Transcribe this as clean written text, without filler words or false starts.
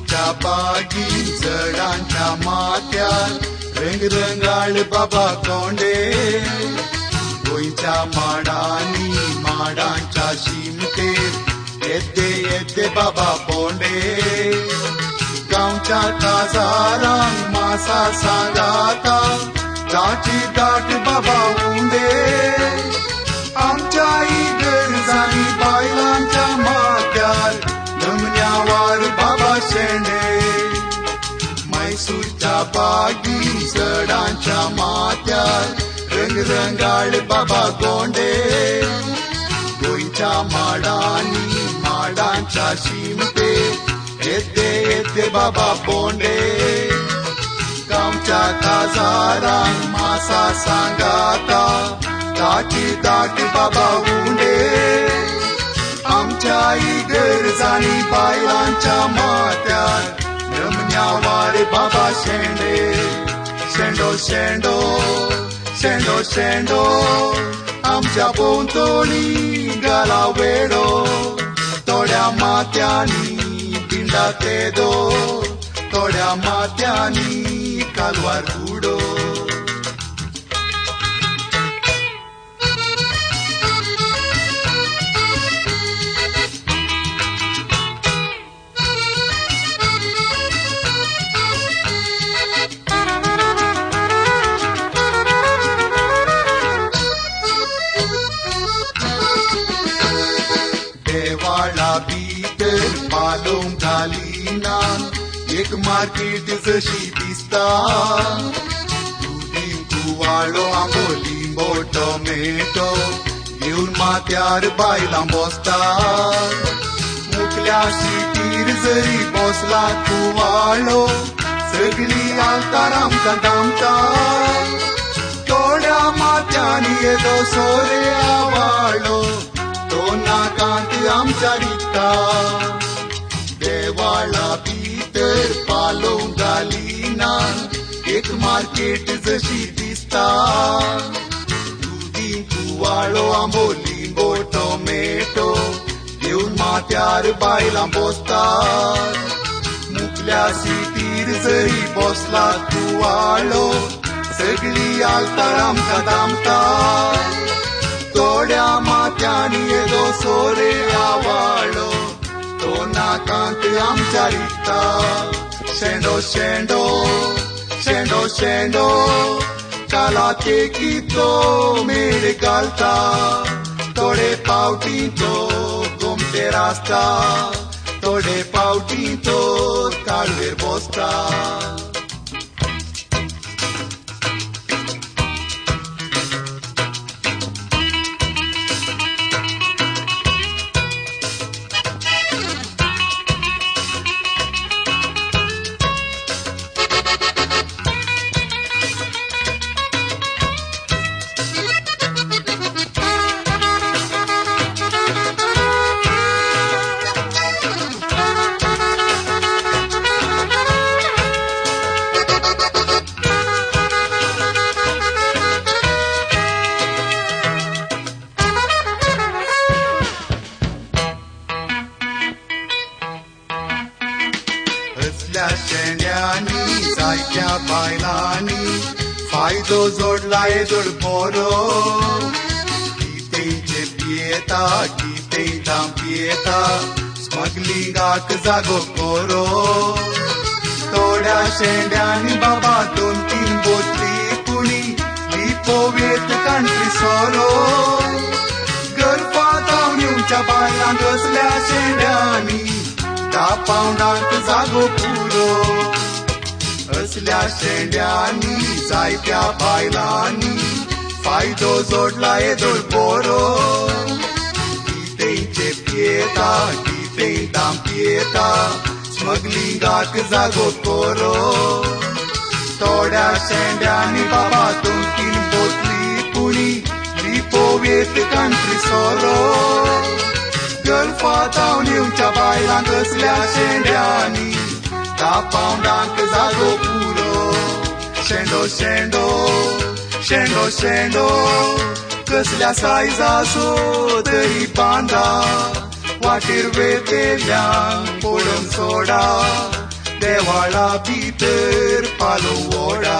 मैसूरच्या बागी झाडांच्या माथ्यार रंगरंगाळ बाबा कोंडे गोंयच्या माडांनी माडांच्या शिमतेर येते येते बाबा पोंडे गांवच्या काजारांक मासा सांगाता गाठी गाठ बाबा उंडे आमच्या इगर्जांनी बायलांच्या माथ्यार नमन्यावार बाबा शेंडे मैसूरच्या बागी झाडांच्या माथ्यार रंगरंगाळ बाबा गोंडे गोंयच्या माडांनी माडांच्या शिमतेर येते येते बाबा पोंडे गांवच्या काजारांक मासा सांगाता गाठी गाठ बाबा उंडे आमच्या इगर्जांनी बायलांच्या माथ्यार नमन्यावार बाबा शेंडे शेंडो शेंडो शेंडो शेंडो आमच्या भोंवतणी घाला वेडो थोड्या माथ्यांनी पिंडा तेदो थोड्या माथ्यांनी कालवार उडो देवाळा भितर पालोवंक घालिना एक मार्केट जशी दिसता दुदी कुवाळो आंबो लिंबो टोमेटो घेवन माथ्यार बायलां बसता मुखल्या सिटीर जरी बसला कुवाळो सगळी आलतार आमकां दामता थोड्या माथ्यांनी येदो सोरे आवाळो तो नाकांत आमच्या दिसता देवाळा भितर पालोवंक घालिना एक मार्केट जशी दिसता दुदी कुवाळो आंबो लिंबो टोमेटो घेवन माथ्यार बायलां बसता मुखल्या सिटीर जरी बसला कुवाळो सगळी आलतार आमकां दामता थोड्या माथ्यांनी येदो सोरे आवाळो तो नाकांत आमच्या दिसता शेंडो शेंडो शेंडो शेंडो काला तेकीचो मेळ घालता थोडे पावटी तो गोमटेर आसता थोडे पावटी तो काळवेर बसता शेंड्यांनी जायत्या बायलांनी फायदो जोडला येदोळ बरो कितेंचे पियेता कितें दाम पियेता स्मगलिंगाक जागो कोरो थोड्या शेंड्यांनी बाबा 2-3 बोतली कुणी लिपोवेत कंट्री सोरो गरफा जावन येवच्या बायलांक असल्या शेंड्यांनी 10 पावंडांक जागो पुरो असल्या शेंड्यांनी जायत्या बायलांनी फायदो जोडला येदोळ बरो कितेंचे पियेता कितें दाम पियेता स्मगलिंगाक जागो कोरो थोड्या शेंड्यांनी बाबा 2-3 बोतली कुणी लिपोवेत कंट्री सोरो गल्फा जावन येवच्या बायलांक असल्या शेंड्यांनी 10 पावंडांक जागो पुरो शेंडो शेंडो शेंडो शेंडो कसल्या सायजाचो तरी बांदा वाटेर वेतेल्यांक पडोवन सोडा देवाळा भितर पालो ओडा